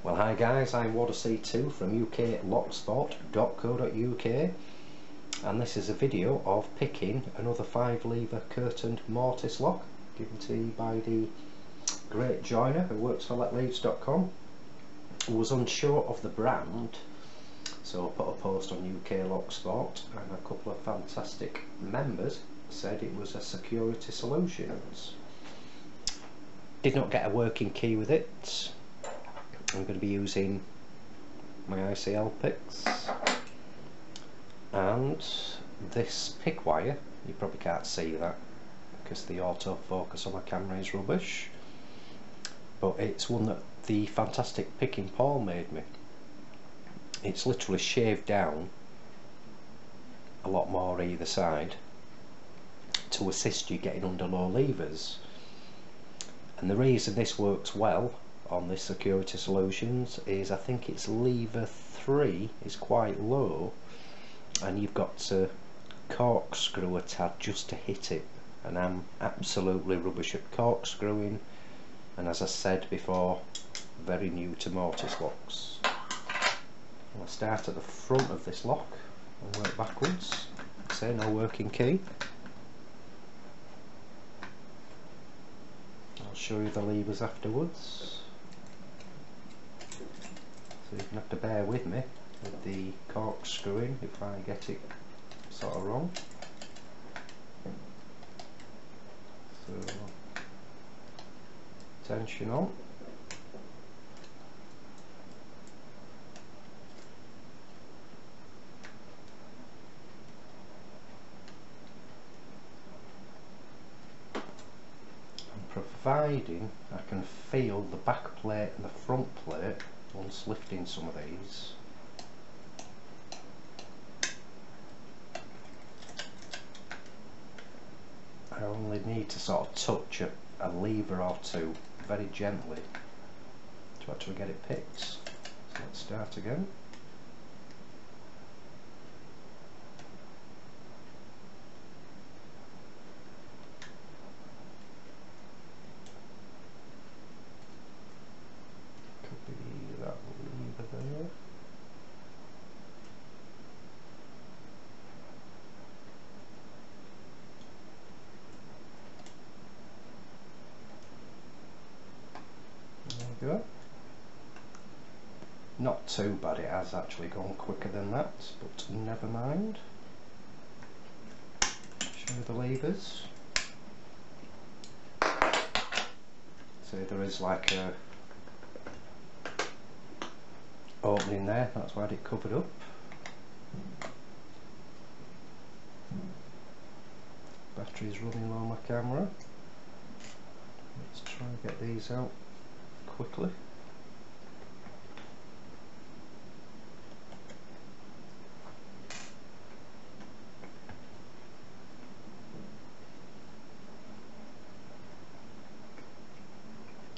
Well, hi guys, I'm Mortice2 from uklockspot.co.uk, and this is a video of picking another 5-lever curtained Mortice lock given to you by the great joiner who works for letleaves.com, who was unsure of the brand, so I put a post on UK Lockspot and a couple of fantastic members said it was a Security Solutions. Did not get a working key with it. I'm going to be using my ICL picks and this pick wire. You probably can't see that because the autofocus on my camera is rubbish, but it's one that the fantastic picking Paul made me. It's literally shaved down a lot more either side to assist you getting under low levers, and the reason this works well on this Security Solutions is I think it's lever 3 is quite low and you've got to corkscrew a tad just to hit it, and I'm absolutely rubbish at corkscrewing, and as I said before, very new to Mortice locks. I'll start at the front of this lock and work backwards. Say no working key. I'll show you the levers afterwards. So you're going to have to bear with me with the corkscrewing if I get it sort of wrong. So tension on. And providing I can feel the back plate and the front plate once lifting some of these. I only need to sort of touch a lever or two very gently to actually get it picked. So let's start again. Could be that lever there. There we go. Not too bad, it has actually gone quicker than that, but never mind. Show the levers. So there is like a opening there, that's why I had it covered up. Battery's running low on my camera. Let's try and get these out quickly.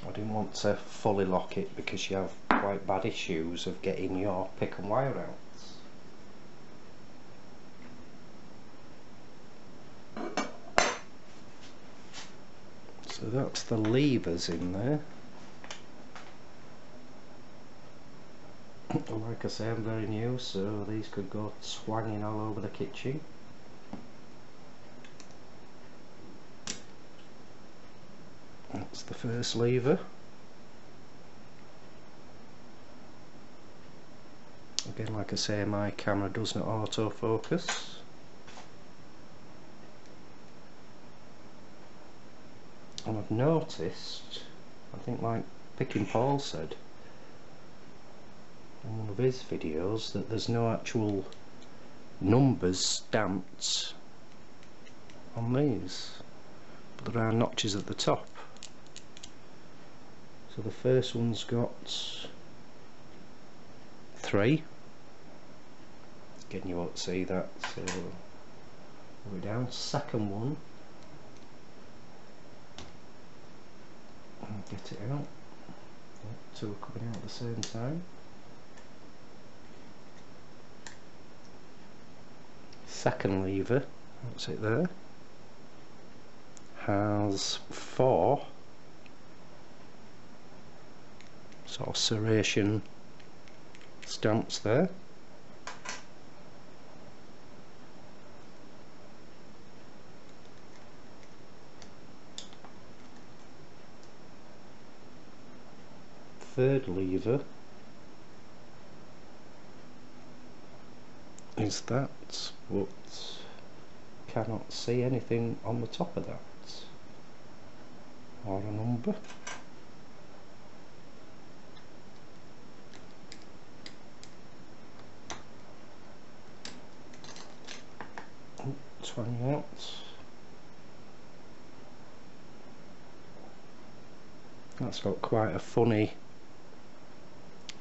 I didn't want to fully lock it because you have quite bad issues of getting your pick and wire out. So that's the levers in there. Like I say, I'm very new, so these could go swanging all over the kitchen. That's the first lever. Again, like I say, my camera does not autofocus. And I've noticed, I think like Picking Paul said in one of his videos, that there's no actual numbers stamped on these, but there are notches at the top. So the first one's got 3. Again, you won't see that, so we're down. Second one, get it out. Yep, 2 are coming out at the same time. Second lever, that's it there, has 4 sort of serration stamps there. Third lever is that, but cannot see anything on the top of that, or a number. Oh, 20 out. That's got quite a funny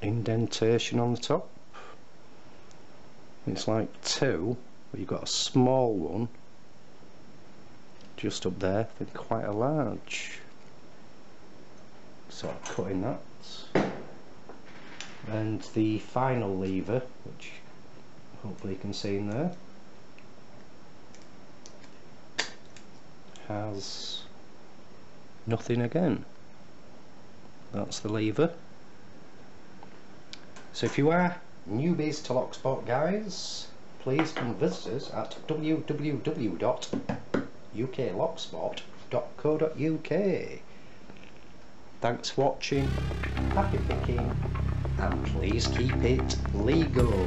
indentation on the top. It's like 2, but you've got a small one just up there, then quite a large. Sort of cutting that. And the final lever, which hopefully you can see in there, has nothing again. That's the lever. So if you are newbies to Locksport, guys, please come visit us at www.uklocksport.co.uk. Thanks for watching, happy picking, and please keep it legal.